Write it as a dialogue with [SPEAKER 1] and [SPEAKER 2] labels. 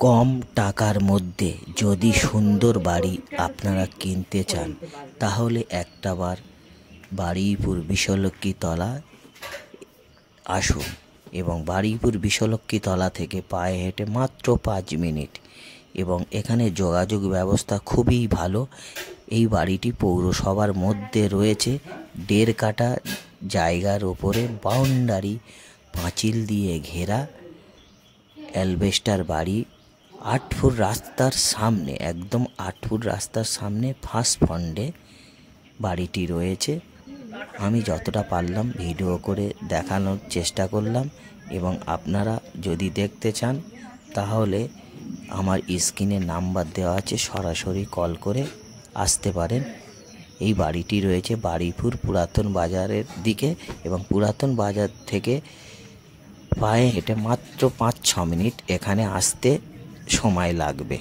[SPEAKER 1] কম টাকার মধ্যে যদি সুন্দর বাড়ি আপনারা কিনতে চান তাহলে একটাবার বারুইপুর বিশ্বলক্ষ্মী তলা আসুন এবং বারুইপুর বিশ্বলক্ষ্মী তলা থেকে পায়ে হেঁটে মাত্র 5 মিনিট এবং এখানে যোগাযোগ ব্যবস্থা খুবই ভালো। এই বাড়িটি পৌরসভার মধ্যে রয়েছে। 1.5 কাঠা জায়গার ওপরে বাউন্ডারি পাঁচিল দিয়ে ঘেরা অ্যালবেস্টার বাড়ি। 8 ফুট রাস্তার সামনে, একদম 8 ফুট রাস্তার সামনে ফার্স্ট ফ্রন্টে বাড়িটি রয়েছে। আমি যতটা পারলাম ভিডিও করে দেখানোর চেষ্টা করলাম এবং আপনারা যদি দেখতে চান তাহলে আমার স্ক্রিনে নাম্বার দেওয়া আছে, সরাসরি কল করে আসতে পারেন। এই বাড়িটি রয়েছে বারুইপুর পুরাতন বাজারের দিকে এবং পুরাতন বাজার থেকে পায়ে হেঁটে মাত্র 5-6 মিনিট এখানে আসতে সময় লাগবে।